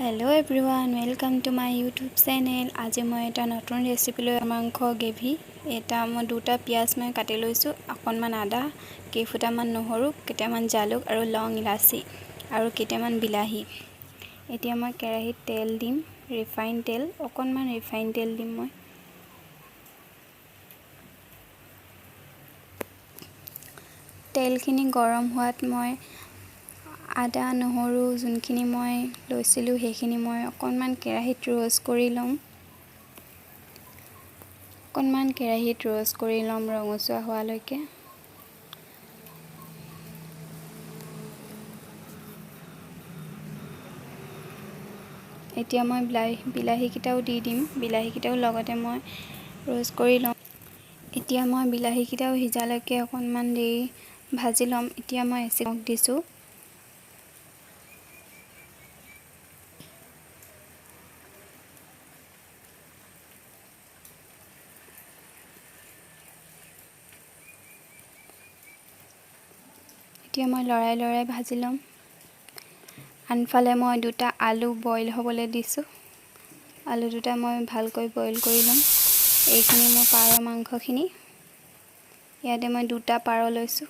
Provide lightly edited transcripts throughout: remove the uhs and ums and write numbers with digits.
Hello everyone, welcome to my YouTube channel. आज मैं এটা নতুন ৰেচিপি লৈ মাংস গ্ৰেভি এটা মই দুটা পিয়াজ মই কাটি লৈছো, অকণমান আদা, কেইফুটামান নহৰু, কেইটামান জালুক আৰু লং ইলাচি আৰু কেইটামান বিলাহী। এতিয়া মই কেৰাহীত তেল দিম, ৰিফাইন তেল, অকণমান ৰিফাইন তেল দিম মই। তেলখিনি গৰম হোৱাত মই আদা নহৰু যোনখিনি মই লৈছিলোঁ সেইখিনি মই অকণমান কেৰাহীত ৰোষ্ট কৰি ল'ম। ৰঙচুৱা হোৱালৈকে। এতিয়া মই বিলাহীকেইটাও দি দিম, বিলাহীকেইটাও লগতে মই ৰোষ্ট কৰি ল'ম। এতিয়া মই বিলাহীকেইটাও সিজালৈকে অকণমান দেৰি ভাজি ল'ম। এতিয়া মই এচিড দিছোঁ। এতিয়া মই লৰাই ভাজি ল'ম। আনফালে মই দুটা আলু বইল হ'বলৈ দিছোঁ। আলু দুটা মই ভালকৈ বইল কৰি ল'ম। এইখিনি মোৰ পাৰ মাংসখিনি। ইয়াতে মই দুটা পাৰ লৈছোঁ।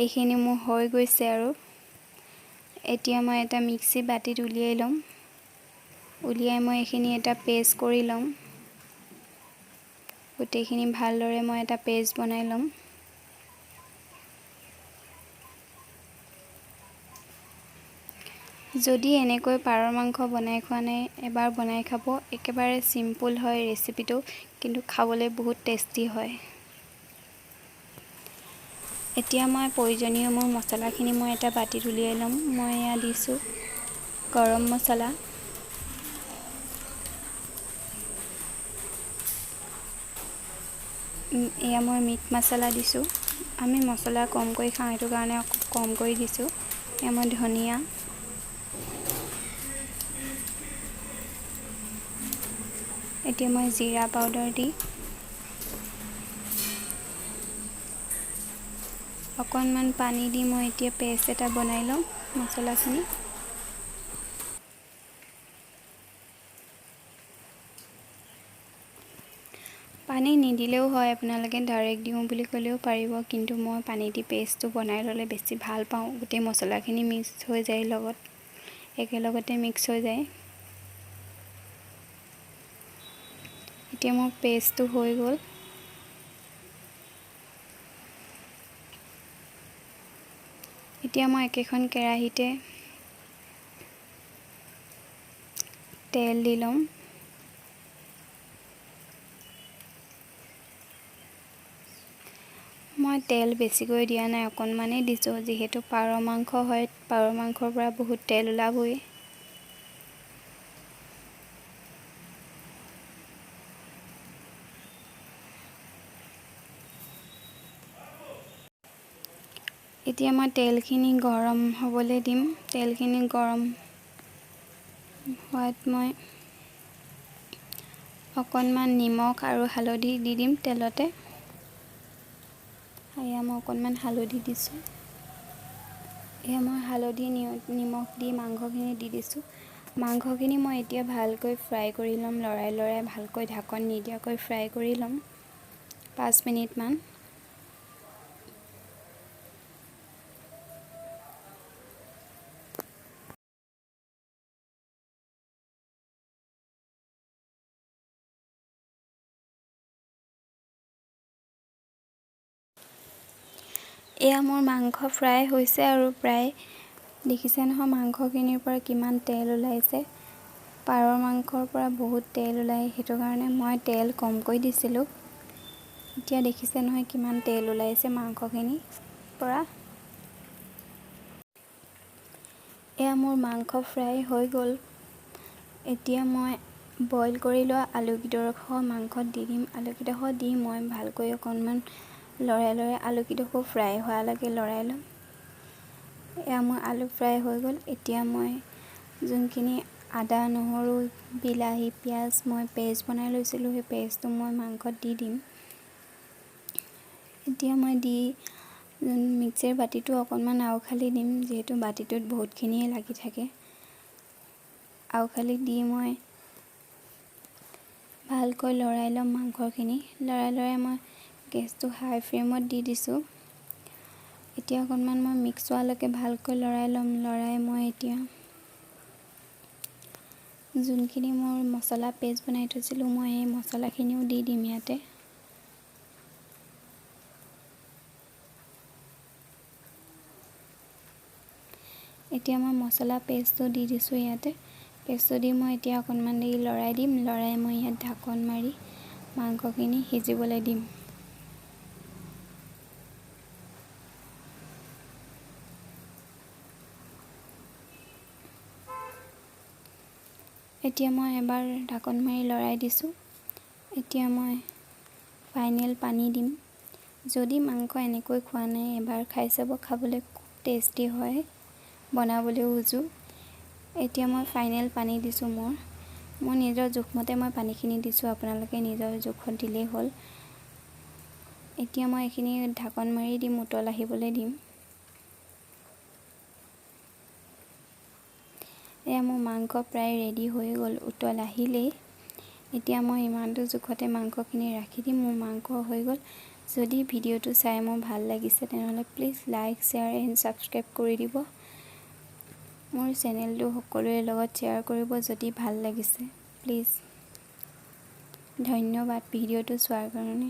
এইখিনি মোৰ হৈ গৈছে আৰু এতিয়া মই এটা মিক্সি বাটিত উলিয়াই ল'ম। উলিয়াই মই এইখিনি এটা পেষ্ট কৰি ল'ম। গোটেইখিনি ভালদৰে মই এটা পেষ্ট বনাই ল'ম। যদি এনেকৈ পাৰৰ মাংস বনাই খোৱা নাই, এবাৰ বনাই খাব। একেবাৰে সিম্পল হয় ৰেচিপিটো, কিন্তু খাবলৈ বহুত টেষ্টি হয়। এতিয়া মই প্ৰয়োজনীয় মোৰ মছলাখিনি মই এটা বাটিত উলিয়াই ল'ম। মই এয়া দিছোঁ গৰম মছলা, এয়া মই মিট মছলা দিছোঁ। আমি মছলা কমকৈ খাওঁ, সেইটো কাৰণে কম কৰি দিছোঁ। এয়া মই ধনিয়া, এতিয়া মই জিৰা পাউডাৰ দি অকণমান পানী দি মই এতিয়া পেষ্ট এটা বনাই ল'ম মছলাখিনি। পানী নিদিলেও হয়, আপোনালোকে ডাইৰেক্ট দিওঁ বুলি ক'লেও পাৰিব, কিন্তু মই পানী দি পেষ্টটো বনাই ল'লে বেছি ভাল পাওঁ। গোটেই মছলাখিনি মিক্স হৈ যায়, একেলগতে মিক্স হৈ যায়। এতিয়া মোৰ পেষ্টটো হৈ গ'ল। এতিয়া মই একেখন কেৰাহীতে তেল দি ল'ম। মই তেল বেছিকৈ দিয়া নাই, অকণমানেই দিছোঁ। যিহেতু পাৰ মাংস হয়, পাৰ মাংসৰ পৰা বহুত তেল ওলাবই। এতিয়া মই তেলখিনি গৰম হ'বলৈ দিম। তেলখিনি গৰম হোৱাত মই অকণমান নিমখ আৰু হালধি দি দিম তেলতে। এয়া মই অকণমান হালধি দিছোঁ। এয়া মই হালধি নিমখ দি মাংসখিনি দি দিছোঁ। মাংসখিনি মই এতিয়া ভালকৈ ফ্ৰাই কৰি ল'ম। লৰাই ভালকৈ ঢাকন নিদিয়াকৈ ফ্ৰাই কৰি ল'ম 5 মিনিটমান। এয়া মোৰ মাংস ফ্ৰাই হৈছে আৰু প্ৰায় দেখিছে নহয় মাংসখিনিৰ পৰা কিমান তেল ওলাইছে। পাৰৰ মাংসৰ পৰা বহুত তেল ওলায়, সেইটো কাৰণে মই তেল কমকৈ দিছিলোঁ। এতিয়া দেখিছে নহয় কিমান তেল ওলাইছে মাংসখিনিৰ পৰা। এয়া মোৰ মাংস ফ্ৰাই হৈ গ'ল। এতিয়া মই বইল কৰি লোৱা আলুকেইডোখৰ মাংসত দি দিম। আলুকেইডোখৰ দি মই ভালকৈ অকণমান লৰাই আলুকেইডোখৰ ফ্ৰাই হোৱালৈকে লৰাই ল'ম। এয়া মোৰ আলু ফ্ৰাই হৈ গ'ল। এতিয়া মই যোনখিনি আদা নহৰু বিলাহী পিঁয়াজ মই পেষ্ট বনাই লৈছিলোঁ, সেই পেষ্টটো মই মাংসত দি দিম। এতিয়া মই মিক্সিৰ বাতিটো অকণমান আওখালি দিম, যিহেতু বাতিটোত বহুতখিনিয়ে লাগি থাকে। আওখালি দি মই ভালকৈ লৰাই ল'ম মাংসখিনি। লৰাই মই গেছটো হাই ফ্লেমত দি দিছোঁ। এতিয়া অকণমান মই মিক্স হোৱালৈকে ভালকৈ লৰাই ল'ম। লৰাই মই এতিয়া যোনখিনি মোৰ মছলা পেষ্ট বনাই থৈছিলোঁ, মই এই মছলাখিনিও দি দিম ইয়াতে। এতিয়া মই মছলা পেষ্টটো দি দিছোঁ ইয়াতে। পেষ্টটো দি মই এতিয়া অকণমান দেৰি লৰাই দিম। লৰাই মই ইয়াত ঢাকন মাৰি মাংসখিনি সিজিবলৈ দিম। এতিয়া মই এবাৰ ঢাকন মাৰি লৰাই দিছোঁ। এতিয়া মই ফাইনেল পানী দিম। যদি মাংস এনেকৈ খোৱা নাই, এবাৰ খাই চাব, খাবলৈ খুব টেষ্টি হয়, বনাবলৈও উজু। এতিয়া মই ফাইনেল পানী দিছোঁ। মোৰ নিজৰ জোখমতে মই পানীখিনি দিছোঁ, আপোনালোকে নিজৰ জোখত দিলেই হ'ল। এতিয়া মই এইখিনি ঢাকন মাৰি দিম, উতল আহিবলৈ দিম। এয়া মোৰ মাংস প্ৰায় ৰেডি হৈ গ'ল, উতল আহিলেই। এতিয়া মই ইমানটো জোখতে মাংসখিনি ৰাখি দিম। মোৰ মাংস হৈ গ'ল। যদি ভিডিঅ'টো চাই মোৰ ভাল লাগিছে, তেনেহ'লে please like, share and subscribe কৰি দিব। মোৰ চেনেলটো সকলোৰে লগত শ্বেয়াৰ কৰিব যদি ভাল লাগিছে, প্লিজ। ধন্যবাদ ভিডিঅ'টো চোৱাৰ কাৰণে।